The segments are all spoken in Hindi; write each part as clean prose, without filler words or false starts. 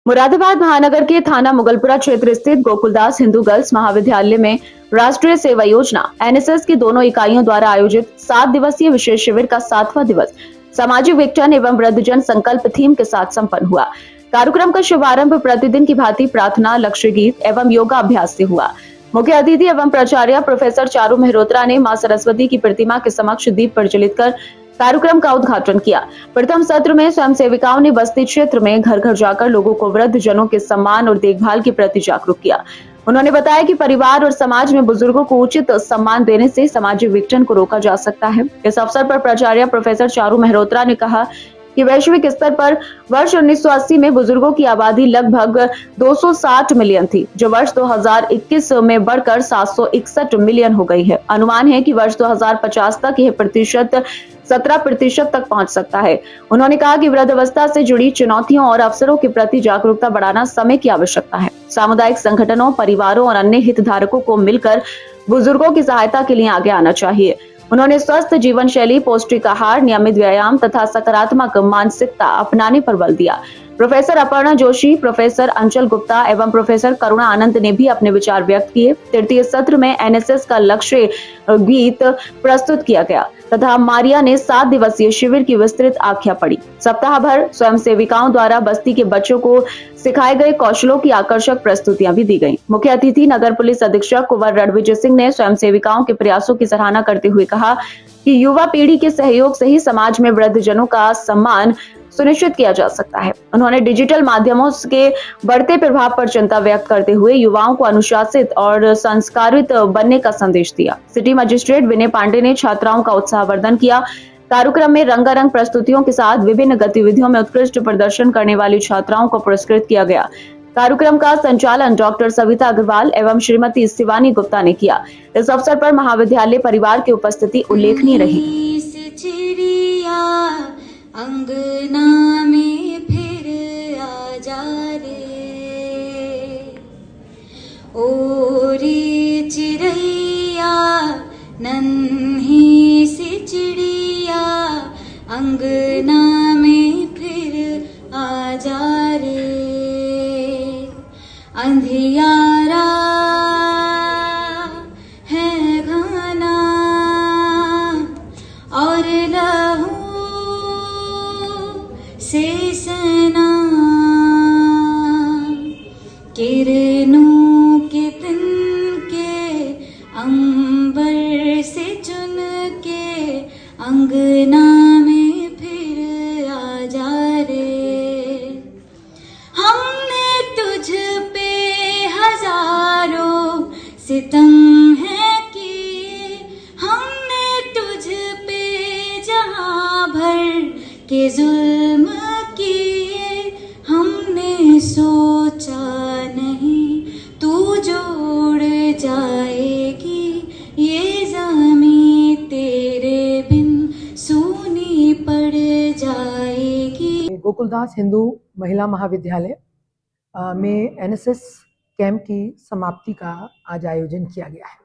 मुरादाबाद महानगर के थाना मुगलपुरा क्षेत्र स्थित गोकुलदास हिंदू गर्ल्स महाविद्यालय में राष्ट्रीय सेवा योजना एनएसएस की दोनों इकाइयों द्वारा आयोजित 7 दिवसीय विशेष शिविर का 7वां दिवस सामाजिक विघटन एवं वृद्धजन संकल्प थीम के साथ संपन्न हुआ। कार्यक्रम का शुभारंभ प्रतिदिन की भांति प्रार्थना, लक्ष्य गीत एवं योगा अभ्यास से हुआ। मुख्य अतिथि एवं प्राचार्य प्रोफेसर चारू मेहरोत्रा ने मां सरस्वती की प्रतिमा के समक्ष दीप प्रज्वलित कर कार्यक्रम का उद्घाटन किया। प्रथम सत्र में स्वयं सेविकाओं ने बस्ती क्षेत्र में घर घर जाकर लोगों को वृद्ध जनों के सम्मान और देखभाल के प्रति जागरूक किया। उन्होंने बताया कि परिवार और समाज में बुजुर्गों को उचित सम्मान देने से सामाजिक विघटन को रोका जा सकता है। इस अवसर पर प्राचार्य प्रोफेसर चारू मेहरोत्रा ने कहा कि वैश्विक स्तर पर वर्ष 1980 में बुजुर्गों की आबादी लगभग 260 मिलियन थी, जो वर्ष 2021 में बढ़कर 761 मिलियन हो गई है। अनुमान है कि वर्ष 2050 तक यह प्रतिशत 17% तक पहुंच सकता है। उन्होंने कहा कि वृद्धावस्था से जुड़ी चुनौतियों और अवसरों के प्रति जागरूकता बढ़ाना समय की आवश्यकता है। सामुदायिक संगठनों, परिवारों और अन्य हितधारकों को मिलकर बुजुर्गों की सहायता के लिए आगे आना चाहिए। उन्होंने स्वस्थ जीवन शैली, पौष्टिक आहार, नियमित व्यायाम तथा सकारात्मक मानसिकता अपनाने पर बल दिया। प्रोफेसर अपर्णा जोशी, प्रोफेसर अंचल गुप्ता एवं प्रोफेसर करुणा आनंद ने भी अपने विचार व्यक्त किए। तृतीय सत्र में एनएसएस का लक्ष्य गीत प्रस्तुत किया गया तथा मारिया ने 7 दिवसीय शिविर की विस्तृत आख्या पढ़ी। सप्ताह भर स्वयं सेविकाओं द्वारा बस्ती के बच्चों को सिखाए गए कौशलों की आकर्षक प्रस्तुतियां भी दी गईं। मुख्य अतिथि नगर पुलिस अधीक्षक कुंवर रणविजय सिंह ने स्वयं सेविकाओं के प्रयासों की सराहना करते हुए कहा कि युवा पीढ़ी के सहयोग से ही समाज में वृद्धजनों का सम्मान सुनिश्चित किया जा सकता है। उन्होंने डिजिटल माध्यमों के बढ़ते प्रभाव पर चिंता व्यक्त करते हुए युवाओं को अनुशासित और संस्कारित बनने का संदेश दिया। सिटी मजिस्ट्रेट विनय पांडे ने छात्राओं का उत्साहवर्धन किया। कार्यक्रम में रंगारंग प्रस्तुतियों के साथ विभिन्न गतिविधियों में उत्कृष्ट प्रदर्शन करने वाली छात्राओं को पुरस्कृत किया गया। कार्यक्रम का संचालन डॉक्टर सविता अग्रवाल एवं श्रीमती शिवानी गुप्ता ने किया। इस अवसर पर महाविद्यालय परिवार की उपस्थिति उल्लेखनीय रही। अंगना में फिर आ जा रे, ओरी चिड़ैया नन्ही सी चिड़िया, अंगना में फिर आ जा रे, अंधियारा है घना और लहू से सना, किरणों के तिनके अंबर से चुन के, अंगना में फिर आ जा रे, हमने तुझ पे हजारों सितम है किए, हमने तुझ पे जहां भर के जुल्म किए, हमने सोचा नहीं तू जोड़ जाएगी ये ज़मीं, तेरे बिन सूनी पड़ जाएगी। गोकुलदास हिंदू महिला महाविद्यालय में एनएसएस कैंप की समाप्ति का आज आयोजन किया गया है।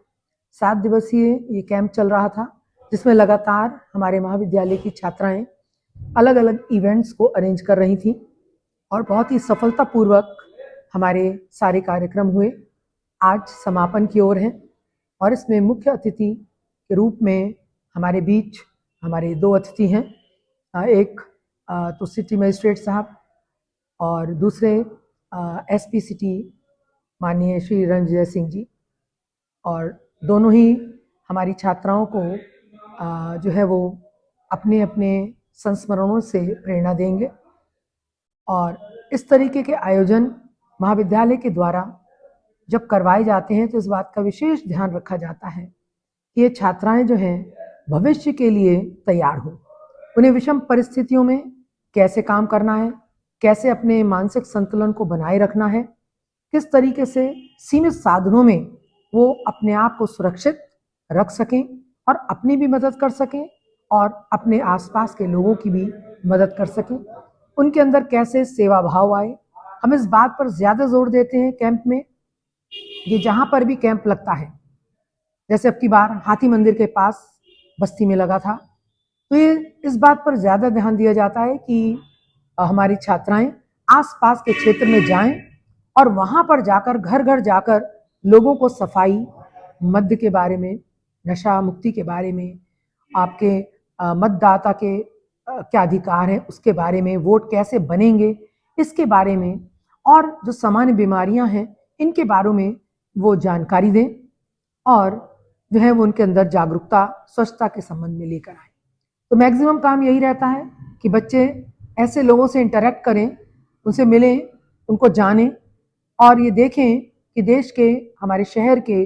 7 दिवसीय ये कैंप चल रहा था, जिसमें लगातार हमारे महाविद्यालय की छात्राएं अलग अलग इवेंट्स को अरेंज कर रही थी और बहुत ही सफलतापूर्वक हमारे सारे कार्यक्रम हुए। आज समापन की ओर हैं और इसमें मुख्य अतिथि के रूप में हमारे बीच हमारे 2 अतिथि हैं, एक तो सिटी मजिस्ट्रेट साहब और दूसरे एसपी सिटी माननीय श्री रणविजय सिंह जी, और दोनों ही हमारी छात्राओं को जो है वो अपने अपने संस्मरणों से प्रेरणा देंगे। और इस तरीके के आयोजन महाविद्यालय के द्वारा जब करवाए जाते हैं तो इस बात का विशेष ध्यान रखा जाता है कि ये छात्राएं जो हैं भविष्य के लिए तैयार हों, उन्हें विषम परिस्थितियों में कैसे काम करना है, कैसे अपने मानसिक संतुलन को बनाए रखना है, किस तरीके से सीमित साधनों में वो अपने आप को सुरक्षित रख सकें और अपनी भी मदद कर सकें और अपने आसपास के लोगों की भी मदद कर सकें, उनके अंदर कैसे सेवा भाव आए। हम इस बात पर ज़्यादा जोर देते हैं कैंप में, ये जहाँ पर भी कैंप लगता है, जैसे अब की बार हाथी मंदिर के पास बस्ती में लगा था, तो ये इस बात पर ज़्यादा ध्यान दिया जाता है कि हमारी छात्राएं आसपास के क्षेत्र में जाएं और वहां पर जाकर घर घर जाकर लोगों को सफाई, मद्य के बारे में, नशा मुक्ति के बारे में, आपके मतदाता के क्या अधिकार हैं उसके बारे में, वोट कैसे बनेंगे इसके बारे में, और जो सामान्य बीमारियां हैं इनके बारे में वो जानकारी दें और जो है वो उनके अंदर जागरूकता स्वच्छता के संबंध में लेकर आए। तो मैक्सिमम काम यही रहता है कि बच्चे ऐसे लोगों से इंटरेक्ट करें, उनसे मिलें, उनको जानें और ये देखें कि देश के, हमारे शहर के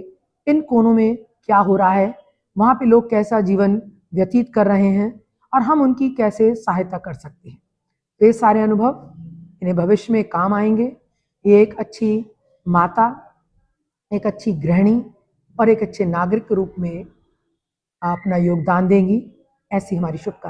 इन कोनों में क्या हो रहा है, वहाँ पे लोग कैसा जीवन व्यतीत कर रहे हैं और हम उनकी कैसे सहायता कर सकते हैं। तो ये सारे अनुभव इन्हें भविष्य में काम आएंगे। ये एक अच्छी माता, एक अच्छी गृहिणी और एक अच्छे नागरिक के रूप में अपना योगदान देंगी, ऐसी हमारी शुभकामनाएं।